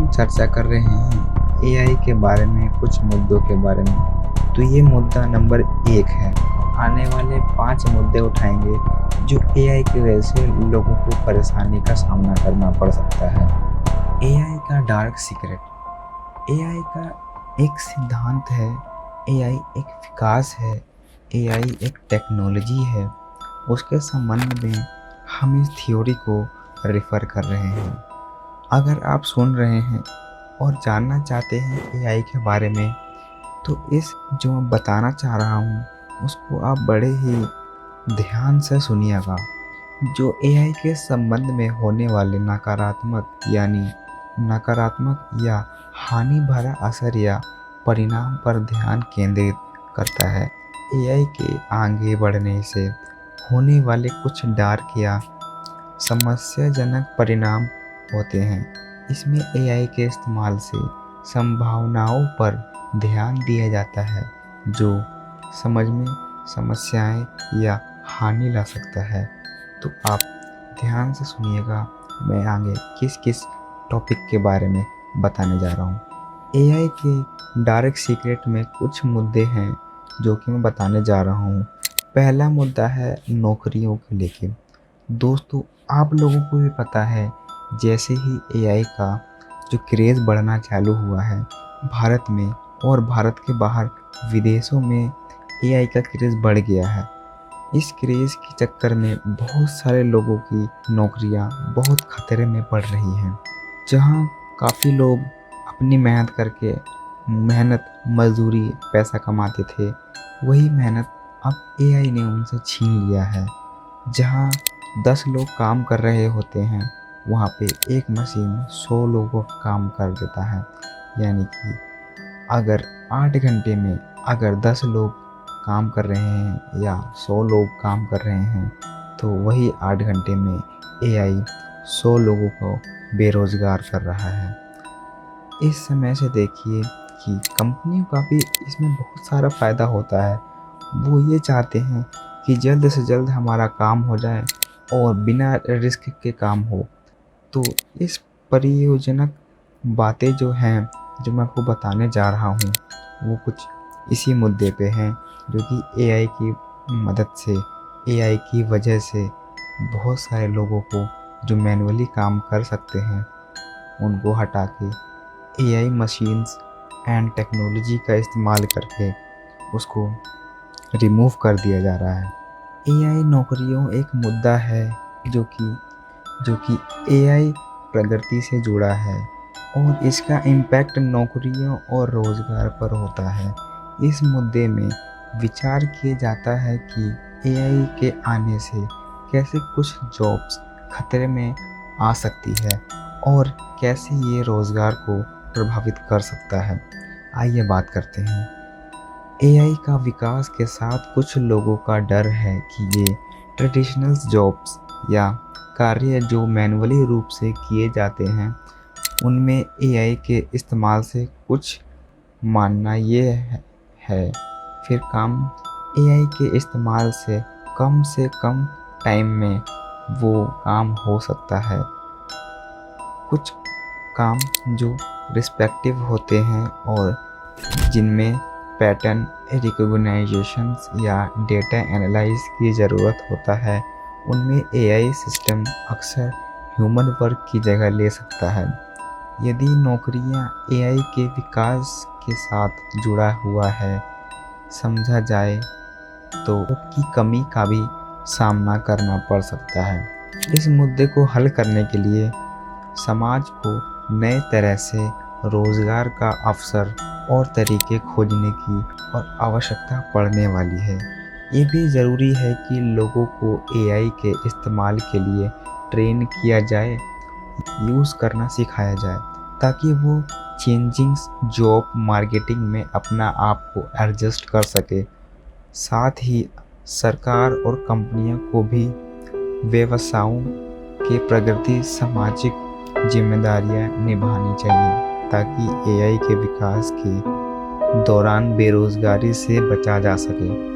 हम चर्चा कर रहे हैं एआई के बारे में, कुछ मुद्दों के बारे में। तो ये मुद्दा नंबर 1 है। आने वाले 5 मुद्दे उठाएंगे जो एआई की वजह से लोगों को परेशानी का सामना करना पड़ सकता है। एआई का डार्क सीक्रेट। एआई का एक सिद्धांत है, एआई एक विकास है, एआई एक टेक्नोलॉजी है। उसके संबंध में हम इस थ्योरी को रेफर कर रहे हैं। अगर आप सुन रहे हैं और जानना चाहते हैं एआई के बारे में, तो इस जो मैं बताना चाह रहा हूँ उसको आप बड़े ही ध्यान से सुनिएगा। जो एआई के संबंध में होने वाले नकारात्मक या हानि भरा असर या परिणाम पर ध्यान केंद्रित करता है। एआई के आगे बढ़ने से होने वाले कुछ डार्क या समस्याजनक परिणाम होते हैं। इसमें एआई के इस्तेमाल से संभावनाओं पर ध्यान दिया जाता है जो समझ में समस्याएं या हानि ला सकता है। तो आप ध्यान से सुनिएगा, मैं आगे किस किस टॉपिक के बारे में बताने जा रहा हूँ। एआई के डार्क सीक्रेट में कुछ मुद्दे हैं जो कि मैं बताने जा रहा हूँ। पहला मुद्दा है नौकरियों के लेके। दोस्तों, आप लोगों को भी पता है, जैसे ही एआई का जो क्रेज़ बढ़ना चालू हुआ है भारत में और भारत के बाहर विदेशों में, एआई का क्रेज़ बढ़ गया है। इस क्रेज़ के चक्कर में बहुत सारे लोगों की नौकरियां बहुत खतरे में पड़ रही हैं। जहां काफ़ी लोग अपनी मेहनत करके मजदूरी पैसा कमाते थे, वही मेहनत अब एआई ने उनसे छीन लिया है। जहां 10 लोग काम कर रहे होते हैं, वहाँ पे एक मशीन 100 लोगों का काम कर देता है। यानी कि अगर 8 घंटे में अगर 10 लोग काम कर रहे हैं या 100 लोग काम कर रहे हैं, तो वही 8 घंटे में एआई 100 लोगों को बेरोज़गार कर रहा है। इस समय से देखिए कि कंपनियों का भी इसमें बहुत सारा फ़ायदा होता है। वो ये चाहते हैं कि जल्द से जल्द हमारा काम हो जाए और बिना रिस्क के काम हो। तो इस परियोजनक बातें जो हैं, जो मैं आपको बताने जा रहा हूँ, वो कुछ इसी मुद्दे पे हैं, जो कि एआई की मदद से, एआई की वजह से बहुत सारे लोगों को जो मैनुअली काम कर सकते हैं, उनको हटा के एआई मशीन्स एंड टेक्नोलॉजी का इस्तेमाल करके उसको रिमूव कर दिया जा रहा है। एआई नौकरियों एक मुद्दा है जो कि एआई प्रगति से जुड़ा है और इसका इम्पैक्ट नौकरियों और रोज़गार पर होता है। इस मुद्दे में विचार किया जाता है कि एआई के आने से कैसे कुछ जॉब्स खतरे में आ सकती है और कैसे ये रोज़गार को प्रभावित कर सकता है। आइए बात करते हैं। एआई का विकास के साथ कुछ लोगों का डर है कि ये ट्रेडिशनल जॉब्स या कार्य जो मैनुअली रूप से किए जाते हैं, उनमें एआई के इस्तेमाल से कुछ मानना ये है फिर काम एआई के इस्तेमाल से कम टाइम में वो काम हो सकता है। कुछ काम जो रिस्पेक्टिव होते हैं और जिनमें पैटर्न रिकॉग्नाइजेशंस या डेटा एनालाइज की ज़रूरत होता है, उनमें एआई सिस्टम अक्सर ह्यूमन वर्क की जगह ले सकता है। यदि नौकरियां एआई के विकास के साथ जुड़ा हुआ है समझा जाए, तो की कमी का भी सामना करना पड़ सकता है। इस मुद्दे को हल करने के लिए समाज को नए तरह से रोज़गार का अवसर और तरीके खोजने की और आवश्यकता पड़ने वाली है। ये भी ज़रूरी है कि लोगों को एआई के इस्तेमाल के लिए ट्रेन किया जाए, यूज़ करना सिखाया जाए, ताकि वो चेंजिंग जॉब मार्केटिंग में अपना आप को एडजस्ट कर सके। साथ ही सरकार और कंपनियों को भी व्यवसायों के प्रगति सामाजिक जिम्मेदारियां निभानी चाहिए, ताकि एआई के विकास के दौरान बेरोज़गारी से बचा जा सके।